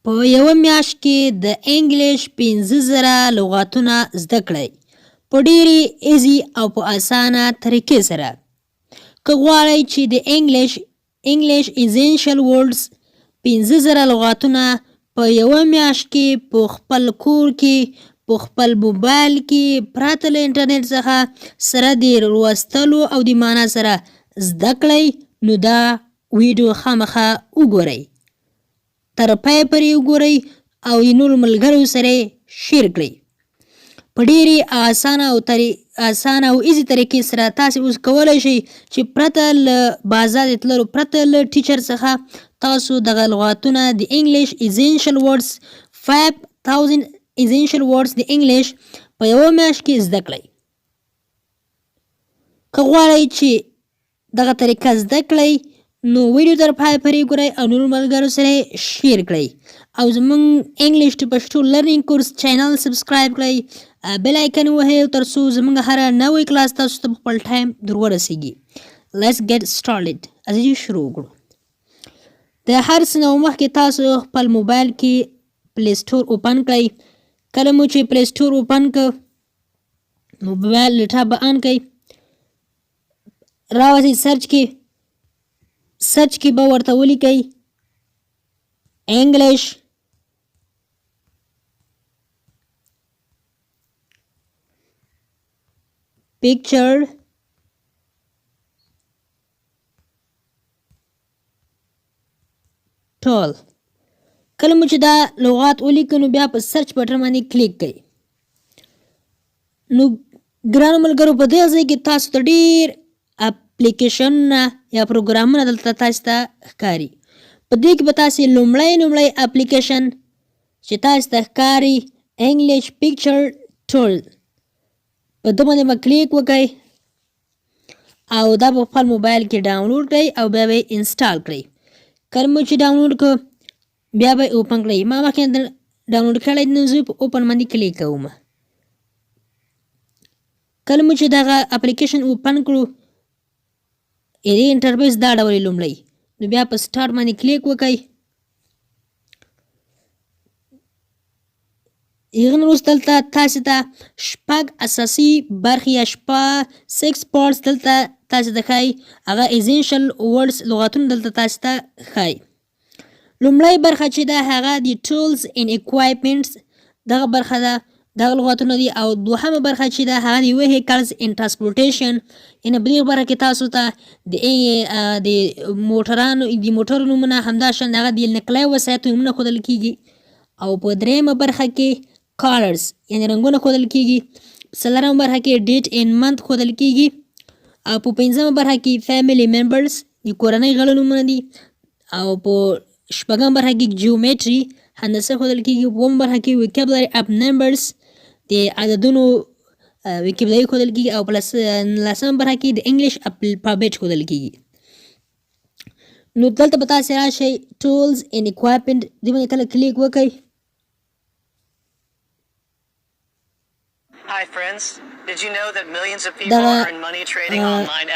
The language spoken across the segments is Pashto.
په یوه میاشت کې د انګلیش 15,000 لغاتونه زده کړئ په ډېرې ایزي او په اسانه طریقې سره. که غواړئ چې د انګلیش ایزنشل ورډز 15,000 لغاتونه په یوه میاشت کې په خپل کور کې په خپل موبایل کې پرته له انټرنیټ څخه سره د لوستلو او د معنا سره زده کړئ، نو دا ویډیو خامخا وګورئ، تر پای پورې وګورئ او د نورو ملګرو سره شیر کړئ. په ډېرې اسانه او ایزي طریقې سره تاسې اوس کولی شئ چې پرته له بازار د تللو، پرته له ټیچر څخه تاسو دغه لغاتونه د انګلیش ایزنشل ورډز 5000 ایزنشل ورډز د انګلیش په یوه میاشت کې زده کړئ. که غواړئ چې دغه طریقه زده کړئ نو ویډیو تر پای پورې وګورئ او نورو ملګرو سره شیر کړئ او زموږ انګلیش ټو پښتو لرنینګ کورس چینل سبسکرایب کړئ، بیل آیکن ووهئ تر څو زموږ هره نوی کلاس تاسو ته په خپل ټایم در ورسیږي. لیټس ګیټ سټارټډ. ازي شروع کړو. د هر څه نه مخکې تاسو خپل موبایل کې پلی سټور اوپن کړئ. کله مو چې پلی سټور اوپن کړ موبایل ټاب به آن کړئ، راوځئ سرچ کې به ورته ولیکئ انګلیش پکچر ټول. کله مو چې دا لغات ولیکئ نو بیا په سرچ بټن باندې کلیک کړئ. نو ګرانو ملګرو په دې ځای کې تاسو ته ډېر اپلیکیشنونه یا پروګرامونه دلته تاسو ته ښکاري. په دې کې به تاسې لومړی اپلیکیشن چې تاسو ته ښکاري انګلیش پکچر ټول، په ده باندې به کلیک وکړئ او دا په خپل موبایل کې ډاونلوډ کړئ او بیا به یې انسټال کړئ. کله مو چې ډاونلوډ کړ بیا به یې اوپن کړئ. ما مخکې ډاونلوډ کړی نو زه په اوپن باندې کلیک کوم. کله مو چې دغه اپلیکیشن اوپن کړو دې انټرفیس دا ډول لومړی، نو بیا په سټارټ باندې کلیک وکړئ. هغه نه وروسته دلته تاسې ته شپږ اساسي برخې یا 6 پارټس دلته تاسې ته ښایي، هغه ایزنشل ورډز لغاتونه دلته تاسې ته ښایي. لومړی برخه چې ده هغه د ټولز ان اکوایپمنټس دغه برخه ده، دغه لغاتونه دي. او دوهمه برخه چې ده هغه د ویهیکلز ان ټرانسپورټیشن، یعنې په دې برخه کې تاسو ته د موټرو نومونه همداشان هغه د نقلیه وسایطو نومونه ښودل کیږي. او په دریمه برخه کې کالرز یعنې رنګونه ښودل کیږي. په څلورمه برخه کې ډیټ ان منت ښودل کیږي. او په پنځمه برخه کې فیملی ممبرز د کورنۍ غړو نومونه دي. او په شپږمه برخه کې جیومیټري هندسه ښودل کیږي. په اوومه برخه کې وکیبلري اف نمبرز د عددونو وکیبلري ښودل کیږي. او په لسمه برخه کې د انګلیش الفابیټ ښودل کیږي. نو دلته به تاسې راشئ ټولز ان اکوایپمنټ دې باندې کله کلیک وکړئ. Hi friends, did you know that millions of people earn money trading online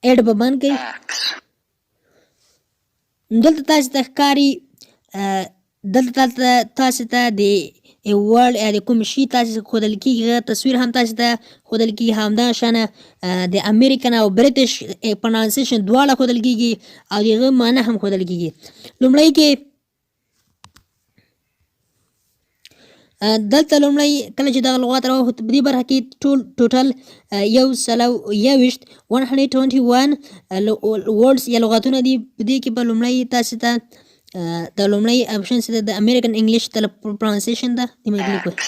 ایډ به بند کړئ. دلته تاسې ته ښکاري دلته تاسې ته د ورډ یا د کوم شي تاسې ښودل کېږي هغه تصویر هم تاسې ته ښودل کېږي. همداشانه د امریکن او برټش پرونانسیشن دواړه ښودل کېږي او د هغه معنی هم ښودل کېږي. لومړی کې دلته لومړی کله چې دغه لغات راوخت په دې برخه کې ټوټل 121 ورډز یا لغاتونه دي. په دې کې به لومړی تاسې ته د لومړی اپشن چې د امریکن انګلیش پرونانسیشن ده دې باندې کلیک وکړئ.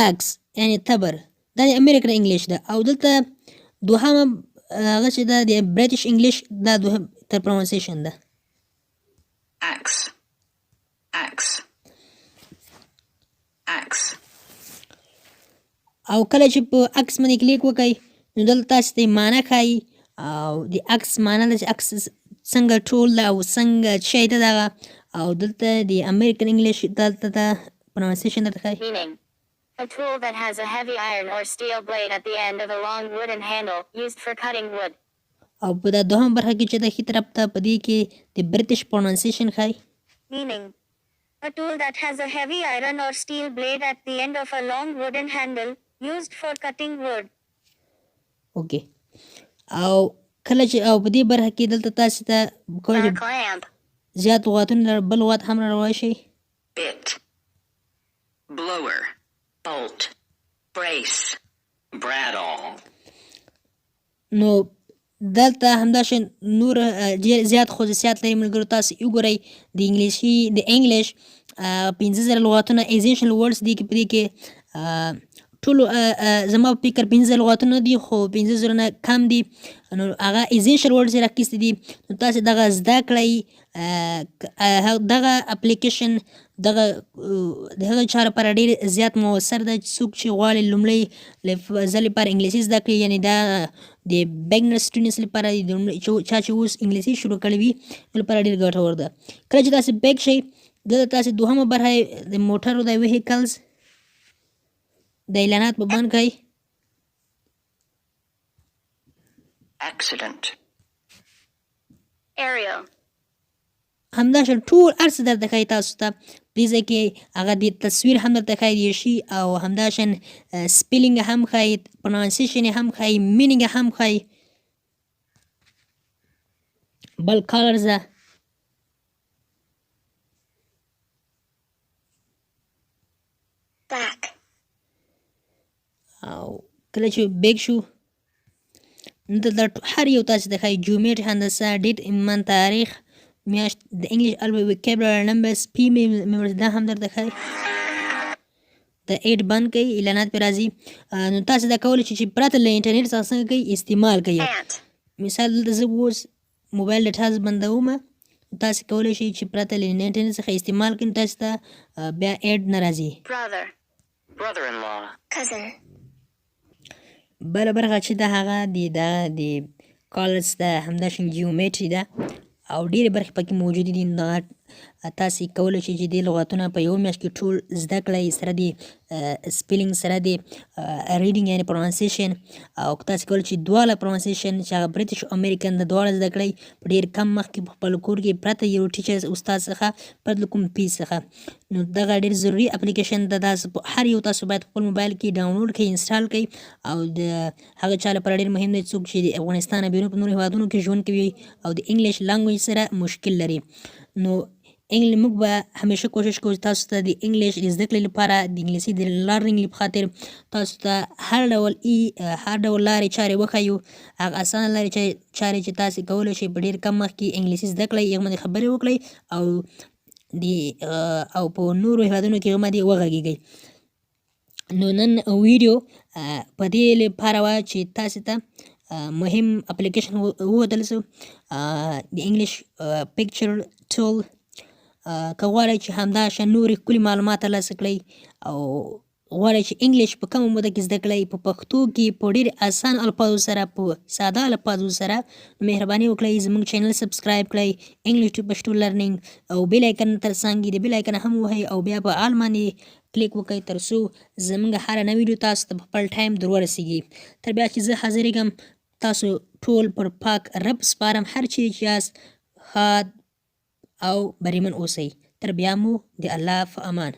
اکس یعنې تبر دا د امریکن انګلیش ده. او دلته دوهمه هغه چې ده د برټش انګلیش دا دوهم تر پرونانسیشن ده. او کله چې په عکس باندې کلیک وکړئ نو دلته تاسې ته معنی ښایي او د عکس معنی ده چې عکس څنګه ټول ده او څنګه شی ده دغه. او دلته د امریکن انګلیش دلته ته پرونانسیشن درته ښایي. A tool that has a heavy iron or steel blade at the end of a long wooden handle used for cutting wood. او په دا دوهم برخه کې چې د ښي طرف ته په دې کې د برټش پرونانسیشن ښایي. Meaning. A tool that has a heavy iron or steel blade at the end of a long wooden handle, used for cutting wood. اوکې او کله چې او په دې برخه کې دلته تاسې ته کولی شئ clamp, زیات لغاتونه بل لغات هم راوړی شئ. bit, blower, bolt, brace, bradawl. نو دلته همداشان نور ډېر زیات خصوصیات لري ملګرو. تاسې وګورئ د انګلیسي د انګلیش 15,000 لغاتونه ایزنشل ورډس دي په دې کې ټولو زما په فکر 15,000 لغاتونه دي خو 15,000 نه کم دي. نو هغه ایزنشل ورډس یې راخیستي دي. نو تاسې دغه زده کړئ دغه اپلیکیشن دغه د هغه چا لپاره ډېر زیات مؤثر ده چې څوک چې غواړي لومړی ځل لپاره انګلیسي زده کړي یعنې دا د بګنر سټوډنټس لپاره د لومړي چا چې اوس انګلیسي شروع کړې وي لپاره ډېر ګټور ده. کله چې تاسې بیک شئ دلته تاسې دوهمه برخه د موټرو د ویهیکلز د اعلانات په بند کړئ. Accident, Aerial. همداشان ټول هر څه درته ښایي تاسو ته په دې ځای کې هغه د تصویر هم درته ښایي د یو شي او همداشان سپیلینګ هم ښایي پرونانسیشن یې هم ښایي مینینګ هم ښایي. بل کالرز ده Back. او کله چې بیک شو نو دلته هر یو تاسې ته ښایي جیومټري هندسه ډیټ منت تاریخ میاشت د انګلیش الفابet وکیبلري نمبرز پی ممبرز دا هم درته ښایي. د 8 بند کوي اعلانات پرې راځي. نو تاسې دا کولی شئ چې پرته له انټرنیټ څخه څنګه کوئ استعمال کوئ. Ant. مثال دلته زه اوس موبایل ډاټا بندومه تاسې کولی شئ چې پرته له انټرنیټ څخه استعمال کړئ تاسې ته بیا ایډ نه راځي. Brother. brother-in-law, Cousin. بله برخه چې ده هغه د کالرز ده همداشان جیومټري ده او ډېرې برخې پکې موجودې دي. نو تاسې کولی شئ چې دې لغاتونه په یوه میاشت کې ټول زده کړئ سره د سپیلینګ سره د ریډینګ یعنې پرونانسیشن او تاسې کولی شئ دواړه پرونانسیشن چې هغه برټش او امریکن د دواړه زده کړئ په ډېر کم وخت کې په خپل کور کې پرته یو ټیچر استاد څخه پرته له کوم فیس څخه. نو دغه ډېر ضروري اپلیکیشن ده. دا هر یو تاسو باید خپل موبایل کې ډاونلوډ کړئ انسټال کړئ او د هغه چا لپاره ډېر مهم دی څوک چې د افغانستان نه بیرون په نورو هیوادونو کې ژوند کوي او د انګلیش لانګویج سره مشکل لري. نو موږ به همیشه کوشش کوو چې تاسو ته د انګلیش د زده کړې لپاره د انګلیسي د لرنینګ په خاطر تاسو ته هر ډول لارې چارې وښایو. هغه اسانه لارې چارې چې تاسې کولی شئ په ډېر کم وخت کې انګلیسي زده کړئ هغه باندې خبرې وکړئ او په نورو هیوادونو کې هغه باندې وغږیږئ. نو نن ویډیو په دې لپاره وه چې تاسې ته مهم اپلیکیشن ووتل سو د انګلیش پکچر ټول که غواړئ چې همداشان نورې ښکلي معلومات ترلاسه کړئ او غواړئ چې انګلیش په کمه موده کې زده کړئ په پښتو کې په ډېر اسان الفاظو سره په ساده الفاظو سره مهرباني وکړئ زموږ چینل سبسکرایب کړئ انګلیش ټو پښتو لرنینګ او بیل آیکن تر څنګ د بیل آیکن هم ووهئ او بیا په آل باندې کلیک وکړئ تر څو زموږ هره نوې ویډیو تاسو ته په خپل ټایم در ورسیږي. تر بیا چې زه حاضرېږم تاسو ټول پر پاک رب سپارم هر چیرې چې یاست ښاد او بریمن اوسئ. تر بیا مو د الله په امان.